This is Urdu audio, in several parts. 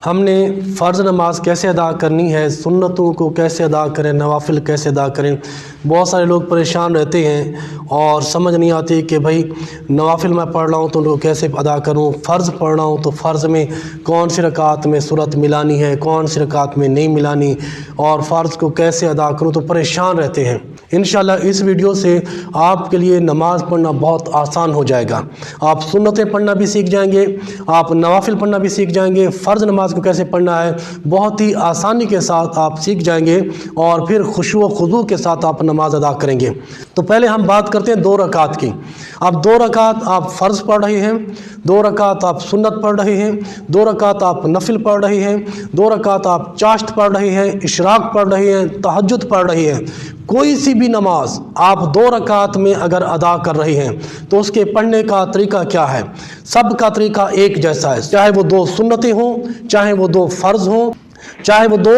ہم نے فرض نماز کیسے ادا کرنی ہے، سنتوں کو کیسے ادا کریں، نوافل کیسے ادا کریں۔ بہت سارے لوگ پریشان رہتے ہیں اور سمجھ نہیں آتی کہ بھائی نوافل میں پڑھ رہا ہوں تو ان کو کیسے ادا کروں، فرض پڑھ رہا ہوں تو فرض میں کون سی رکعت میں سورت ملانی ہے، کون سی رکعت میں نہیں ملانی، اور فرض کو کیسے ادا کروں، تو پریشان رہتے ہیں۔ انشاءاللہ اس ویڈیو سے آپ کے لیے نماز پڑھنا بہت آسان ہو جائے گا۔ آپ سنتیں پڑھنا بھی سیکھ جائیں گے، آپ نوافل پڑھنا بھی سیکھ جائیں گے، فرض نماز کو کیسے پڑھنا ہے بہت ہی آسانی کے ساتھ آپ سیکھ جائیں گے، اور پھر خشوع و خضوع کے ساتھ آپ نماز ادا کریں گے۔ تو پہلے ہم بات کرتے ہیں 2 رکعت کی۔ اب 2 رکعت آپ فرض پڑھ رہے ہیں، 2 رکعت آپ سنت پڑھ رہے ہیں، 2 رکعت آپ نفل پڑھ رہے ہیں، 2 رکعت آپ چاشت پڑھ رہے ہیں، اشراق پڑھ رہے ہیں، تہجد پڑھ رہے ہیں۔ کوئی سی بھی نماز آپ 2 رکعت میں اگر ادا کر رہے ہیں تو اس کے پڑھنے کا طریقہ کیا ہے؟ سب کا طریقہ ایک جیسا ہے، چاہے وہ 2 سنتیں ہوں، چاہے وہ 2 فرض ہوں، چاہے وہ 2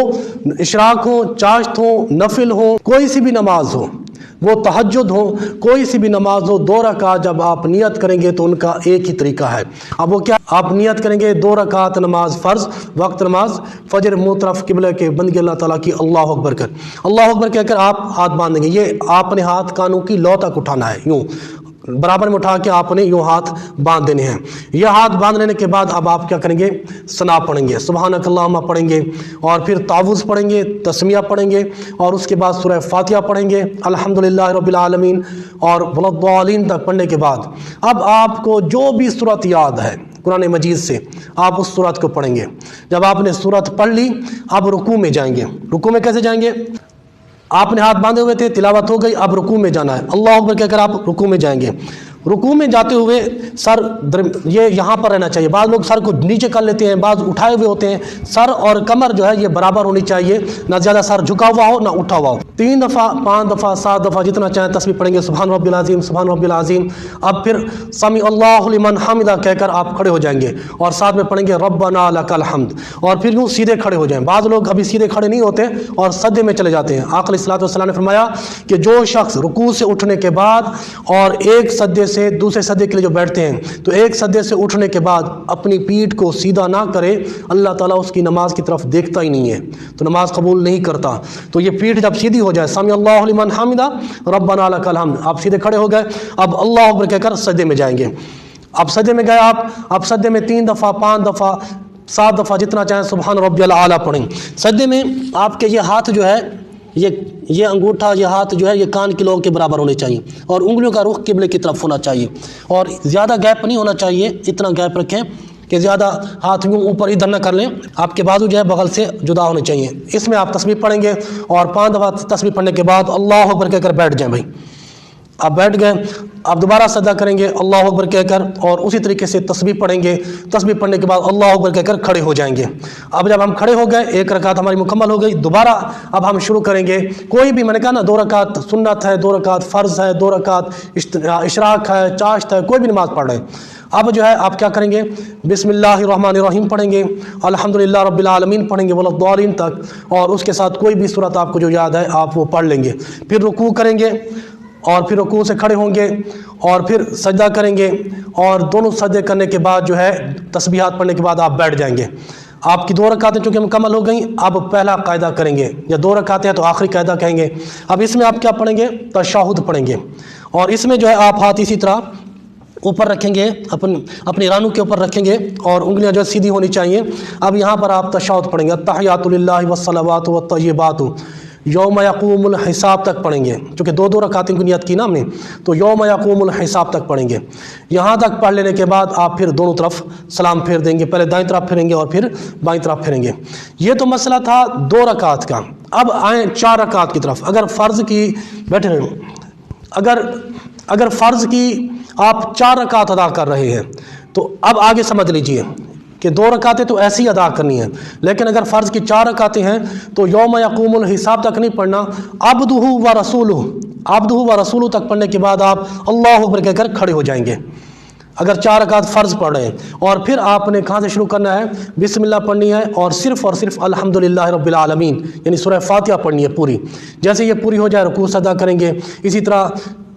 اشراق ہوں، چاشت ہوں، نفل ہوں، کوئی سی بھی نماز ہو، وہ تہجد ہو، کوئی سی بھی نماز ہو، 2 رکعت جب آپ نیت کریں گے تو ان کا ایک ہی طریقہ ہے۔ اب وہ کیا آپ نیت کریں گے؟ 2 رکعت نماز فرض، وقت نماز فجر، منہ طرف قبلہ کے بندگی اللہ تعالیٰ کی، اللہ اکبر کر، اللہ اکبر کہہ کر آپ ہاتھ باندھیں گے۔ یہ آپ نے ہاتھ کانوں کی لو تک اٹھانا ہے، یوں برابر میں اٹھا کے آپ نے یوں ہاتھ باندھ دینے ہیں۔ یہ ہاتھ باندھ لینے کے بعد اب آپ کیا کریں گے؟ ثنا پڑھیں گے، سبحانک اللہم پڑھیں گے، اور پھر تعوذ پڑھیں گے، تسمیہ پڑھیں گے، اور اس کے بعد سورہ فاتحہ پڑھیں گے، الحمدللہ رب العالمین، اور ولا تک پڑھنے کے بعد اب آپ کو جو بھی سورت یاد ہے قرآن مجید سے آپ اس سورت کو پڑھیں گے۔ جب آپ نے سورت پڑھ لی اب رکوع میں جائیں گے۔ رکوع میں کیسے جائیں گے؟ آپ نے ہاتھ باندھے ہوئے تھے، تلاوت ہو گئی، اب رکوع میں جانا ہے، اللہ اکبر کہہ کر آپ رکوع میں جائیں گے۔ رکوع میں جاتے ہوئے سر یہ یہاں پر رہنا چاہیے، بعض لوگ سر کو نیچے کر لیتے ہیں، بعض اٹھائے ہوئے ہوتے ہیں۔ سر اور کمر جو ہے یہ برابر ہونی چاہیے، نہ زیادہ سر جھکا ہوا ہو نہ اٹھا ہوا ہو۔ 3 دفعہ، 5 دفعہ، 7 دفعہ جتنا چاہیں تسبیح پڑھیں گے، سبحان ربی العظیم، سبحان ربی العظیم۔ اب پھر سمیع اللہ لمن حمدہ کہہ کر آپ کھڑے ہو جائیں گے، اور ساتھ میں پڑھیں گے ربنا لک الحمد، اور پھر یوں سیدھے کھڑے ہو جائیں۔ بعض لوگ ابھی سیدھے کھڑے نہیں ہوتے اور سجدے میں چلے جاتے ہیں۔ آقا علیہ الصلوۃ والسلام نے فرمایا کہ جو شخص رکوع سے اٹھنے کے بعد اور ایک سجدے سے دوسرے سجدے کے لیے جو بیٹھتے ہیں تو ایک سجدے سے اٹھنے کے بعد اپنی پیٹھ کو سیدھا نہ کرے، اللہ تعالیٰ اس کی نماز کی طرف دیکھتا ہی نہیں ہے، تو نماز قبول نہیں کرتا۔ تو یہ پیٹھ جب سیدھی ہو جائے، سمیع اللہ لمن حمدہ ربنا لک الحمد، آپ سیدھے کھڑے ہو گئے، اب اللہ اکبر کہہ کر سجدے میں جائیں گے۔ اب سجدے میں گئے آپ، اب سجدے میں 3 دفعہ، 5 دفعہ، 7 دفعہ جتنا چاہیں سبحان ربی الاعلیٰ پڑھیں۔ سجدے میں آپ کے یہ ہاتھ جو ہے، یہ انگوٹھا، یہ ہاتھ جو ہے یہ کان کی لو کے برابر ہونے چاہیے، اور انگلیوں کا رخ قبلے کی طرف ہونا چاہیے، اور زیادہ گیپ نہیں ہونا چاہیے، اتنا گیپ رکھیں کہ زیادہ ہاتھ یوں اوپر ادھر نہ کر لیں، آپ کے بازو جو ہے بغل سے جدا ہونے چاہیے۔ اس میں آپ تسبیح پڑھیں گے، اور 5 دفعہ تسبیح پڑھنے کے بعد اللہ اکبر کہہ کر بیٹھ جائیں۔ بھائی آپ بیٹھ گئے، آپ دوبارہ سجدہ کریں گے اللہ اکبر کہہ کر، اور اسی طریقے سے تسبیح پڑھیں گے۔ تسبیح پڑھنے کے بعد اللہ اکبر کہہ کر کھڑے ہو جائیں گے۔ اب جب ہم کھڑے ہو گئے، 1 رکعت ہماری مکمل ہو گئی، دوبارہ اب ہم شروع کریں گے۔ کوئی بھی، میں نے کہا نا 2 رکعت سنت ہے، 2 رکعت فرض ہے، 2 رکعت اشراق ہے، چاشت ہے، کوئی بھی نماز پڑھ رہے ہیں۔ اب جو ہے آپ کیا کریں گے؟ بسم اللہ الرحمن الرحیم پڑھیں گے، الحمدللہ رب العالمین پڑھیں گے، ولا تک، اور اس کے ساتھ کوئی بھی سورت آپ کو جو یاد ہے آپ وہ پڑھ لیں گے۔ پھر رکوع کریں گے، اور پھر رکوع سے کھڑے ہوں گے، اور پھر سجدہ کریں گے، اور دونوں سجدے کرنے کے بعد جو ہے تسبیحات پڑھنے کے بعد آپ بیٹھ جائیں گے۔ آپ کی 2 رکعتیں چونکہ مکمل ہو گئیں، اب پہلا قاعدہ کریں گے، یا 2 رکعتیں ہیں تو آخری قاعدہ کہیں گے۔ اب اس میں آپ کیا پڑھیں گے؟ تشہد پڑھیں گے، اور اس میں جو ہے آپ ہاتھ اسی طرح اوپر رکھیں گے، اپنی رانوں کے اوپر رکھیں گے، اور انگلیاں جو سیدھی ہونی چاہیے۔ اب یہاں پر آپ تشہد پڑھیں گے، التحیات للہ والصلوات والطیبات، یوم یقوم الحساب تک پڑھیں گے، چونکہ 2 رکعتیں کی نیت کی نا ہم نے، تو یوم یقوم الحساب تک پڑھیں گے۔ یہاں تک پڑھ لینے کے بعد آپ پھر دونوں طرف سلام پھیر دیں گے، پہلے دائیں طرف پھیریں گے اور پھر بائیں طرف پھیریں گے۔ یہ تو مسئلہ تھا 2 رکعت کا۔ اب آئیں 4 رکعت کی طرف۔ اگر فرض کی بیٹھے رہیں، اگر فرض کی آپ 4 رکعت ادا کر رہے ہیں تو اب آگے سمجھ لیجئے کہ 2 رکعتیں تو ایسی ادا کرنی ہیں، لیکن اگر فرض کی 4 رکعتیں ہیں تو یوم یقوم الحساب تک نہیں پڑھنا، عبدہ و رسولہ تک پڑھنے کے بعد آپ اللہ اکبر کہہ کر کھڑے ہو جائیں گے۔ اگر 4 رکعت فرض پڑھ رہے ہیں، اور پھر آپ نے کہاں سے شروع کرنا ہے؟ بسم اللہ پڑھنی ہے، اور صرف الحمدللہ رب العالمین یعنی سورہ فاتحہ پڑھنی ہے پوری۔ جیسے یہ پوری ہو جائے رکوع سجدہ کریں گے، اسی طرح